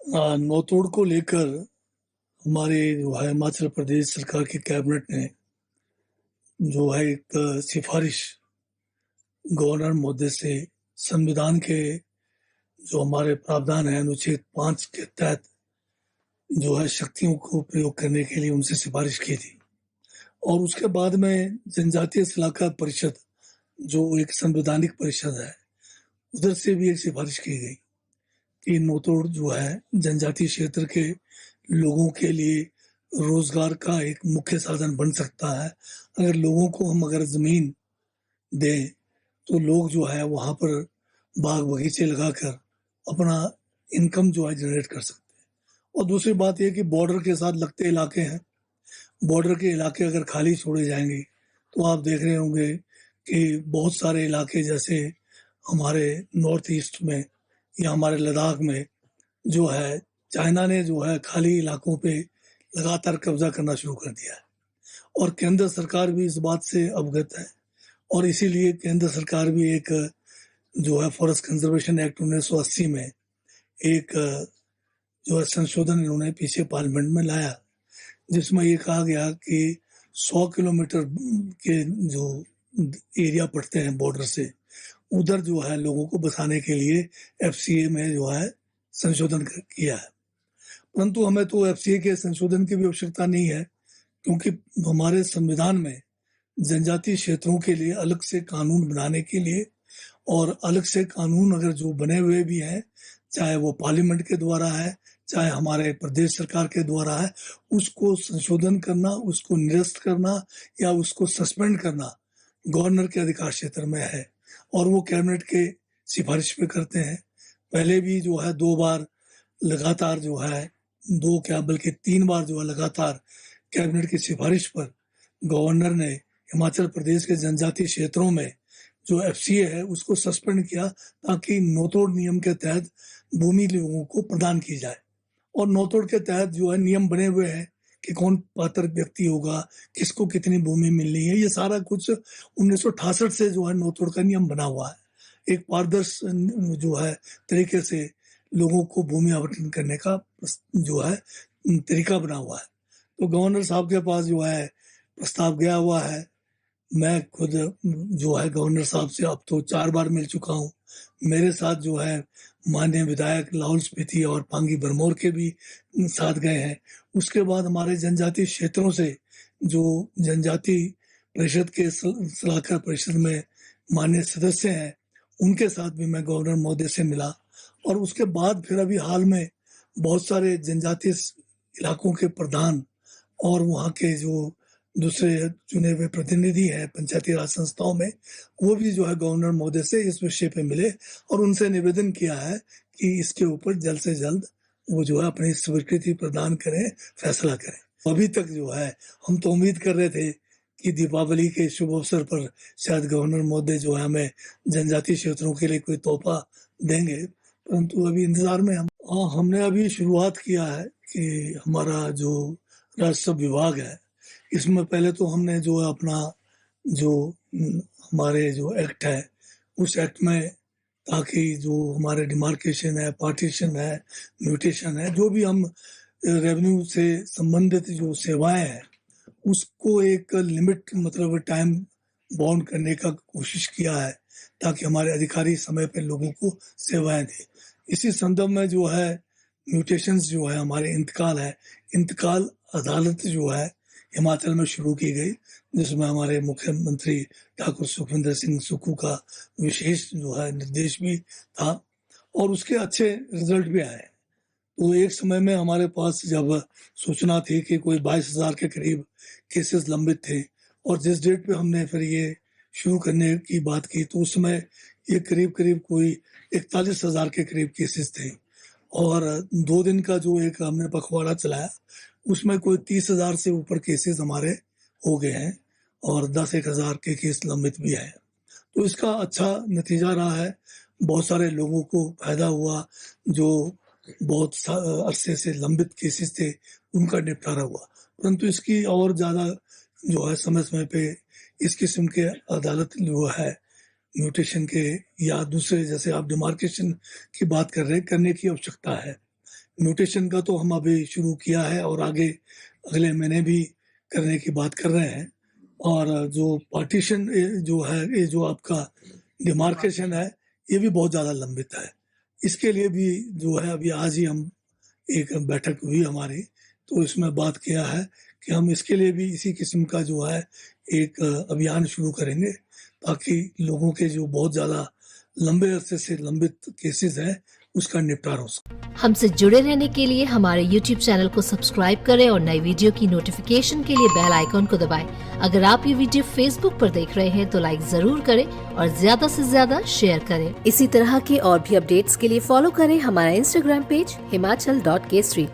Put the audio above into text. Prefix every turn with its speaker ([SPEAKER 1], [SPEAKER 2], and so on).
[SPEAKER 1] नौतोड़ को लेकर हमारे जो है हिमाचल प्रदेश सरकार की कैबिनेट ने जो है एक सिफारिश गवर्नर महोदय से संविधान के जो हमारे प्रावधान है अनुच्छेद 5 के तहत जो है शक्तियों को प्रयोग करने के लिए उनसे सिफारिश की थी। और उसके बाद में जनजातीय सलाहकार परिषद जो एक संवैधानिक परिषद है उधर से भी एक सिफारिश की गई कि नौतोड़ जो है जनजातीय क्षेत्र के लोगों के लिए रोजगार का एक मुख्य साधन बन सकता है। अगर लोगों को हम अगर जमीन दें तो लोग जो है वहां पर बाग बगीचे लगाकर अपना इनकम जो है जनरेट कर सकते हैं। और दूसरी बात यह कि बॉर्डर के साथ लगते इलाके हैं, बॉर्डर के इलाके अगर खाली छोड़े जाएंगे तो आप देख रहे होंगे कि बहुत सारे इलाके जैसे हमारे नॉर्थ ईस्ट में या हमारे लद्दाख में जो है चाइना ने जो है खाली इलाकों पे लगातार कब्जा करना शुरू कर दिया है। और केंद्र सरकार भी इस बात से अवगत है और इसीलिए केंद्र सरकार भी एक जो है फॉरेस्ट कंजर्वेशन एक्ट 1980 में एक जो है संशोधन इन्होंने पीछे पार्लियामेंट में लाया, जिसमें ये कहा गया कि 100 किलोमीटर के जो एरिया पड़ते हैं बॉर्डर से उधर जो है लोगों को बसाने के लिए एफसीए में जो है संशोधन किया है। परंतु हमें तो एफसीए के संशोधन की भी आवश्यकता नहीं है, क्योंकि हमारे संविधान में जनजातीय क्षेत्रों के लिए अलग से कानून बनाने के लिए और अलग से कानून अगर जो बने हुए भी हैं, चाहे वो पार्लियामेंट के द्वारा है चाहे हमारे प्रदेश सरकार के द्वारा है, उसको संशोधन करना, उसको निरस्त करना या उसको सस्पेंड करना गवर्नर के अधिकार क्षेत्र में है और वो कैबिनेट के सिफारिश पे करते हैं। पहले भी जो है 2 बार लगातार जो है 2 क्या बल्कि 3 बार जो है लगातार कैबिनेट की सिफारिश पर गवर्नर ने हिमाचल प्रदेश के जनजातीय क्षेत्रों में जो एफसीए है उसको सस्पेंड किया ताकि नौतोड़ नियम के तहत भूमि लोगों को प्रदान की जाए। और नौतोड़ के तहत जो है नियम बने हुए हैं कि कौन पात्र व्यक्ति होगा, किसको कितनी भूमि मिलनी है, ये सारा कुछ 1968 से जो है नौतोड़ का नियम बना हुआ है। एक पारदर्शी जो है तरीके से लोगों को भूमि आवंटन करने का जो है तरीका बना हुआ है। तो गवर्नर साहब के पास जो है प्रस्ताव गया हुआ है। मैं खुद जो है गवर्नर साहब से अब तो 4 बार मिल चुका हूँ। मेरे साथ जो है माननीय विधायक लाहौल स्पीति और पांगी बरमौर के भी साथ गए हैं। उसके बाद हमारे जनजातीय क्षेत्रों से जो जनजातीय परिषद के सलाहकार परिषद में माननीय सदस्य हैं उनके साथ भी मैं गवर्नर महोदय से मिला। और उसके बाद फिर अभी हाल में बहुत सारे जनजातीय इलाकों के प्रधान और वहाँ के जो दूसरे चुने हुए प्रतिनिधि हैं पंचायती राज संस्थाओं में, वो भी जो है गवर्नर महोदय से इस विषय पे मिले और उनसे निवेदन किया है कि इसके ऊपर जल्द से जल्द वो जो है अपनी स्वीकृति प्रदान करें, फैसला करें। अभी तक जो है हम तो उम्मीद कर रहे थे कि दीपावली के शुभ अवसर पर शायद गवर्नर महोदय जो है हमें जनजातीय क्षेत्रों के लिए कोई तोहफा देंगे, परंतु अभी इंतजार में हम। हमने अभी शुरुआत किया है कि हमारा जो राजस्व विभाग है इसमें पहले तो हमने जो है अपना जो हमारे जो एक्ट है उस एक्ट में, ताकि जो हमारे डिमार्केशन है, पार्टीशन है, म्यूटेशन है, जो भी हम रेवेन्यू से संबंधित जो सेवाएं हैं उसको एक लिमिट मतलब टाइम बाउंड करने का कोशिश किया है ताकि हमारे अधिकारी समय पर लोगों को सेवाएं दें। इसी संदर्भ में जो है म्यूटेशंस जो है हमारे इंतकाल अदालत जो है हिमाचल में शुरू की गई, जिसमें हमारे मुख्यमंत्री ठाकुर सुखविंदर सिंह सुक्खू का विशेष जो है निर्देश भी था और उसके अच्छे रिजल्ट भी आए। तो एक समय में हमारे पास जब सूचना थी कि कोई 22,000 के करीब केसेस लंबित थे और जिस डेट पे हमने फिर ये शुरू करने की बात की तो उस समय ये करीब करीब कोई 41,000 के करीब केसेस थे और 2 दिन का जो एक हमने पखवाड़ा चलाया उसमें कोई 30,000 से ऊपर केसेस हमारे हो गए हैं और 10-1,000 के केस लंबित भी हैं। तो इसका अच्छा नतीजा रहा है, बहुत सारे लोगों को फायदा हुआ, जो बहुत अरसे से लंबित केसेस थे उनका निपटारा हुआ। परंतु इसकी और ज़्यादा जो है समय समय पे इस किस्म के अदालत जो है म्यूटेशन के या दूसरे जैसे आप डिमार्केशन की बात कर रहे हैं करने की आवश्यकता है, म्यूटेशन का तो हम अभी शुरू किया है और आगे अगले महीने भी करने की बात कर रहे हैं। और जो पार्टीशन जो है, ये जो आपका डिमार्केशन है, ये भी बहुत ज़्यादा लंबित है। इसके लिए भी जो है अभी आज ही हम एक बैठक हुई हमारी, तो इसमें बात किया है कि हम इसके लिए भी इसी किस्म का जो है एक अभियान शुरू करेंगे, ताकि लोगों के जो बहुत ज़्यादा लंबे अरसे से लंबित केसेस हैं उसका निपटारा हो सके।
[SPEAKER 2] हमसे जुड़े रहने के लिए हमारे YouTube चैनल को सब्सक्राइब करें और नई वीडियो की नोटिफिकेशन के लिए बेल आइकॉन को दबाएं। अगर आप ये वीडियो Facebook पर देख रहे हैं तो लाइक जरूर करें और ज्यादा से ज्यादा शेयर करें। इसी तरह के और भी अपडेट्स के लिए फॉलो करें हमारा Instagram पेज himachal.kesri।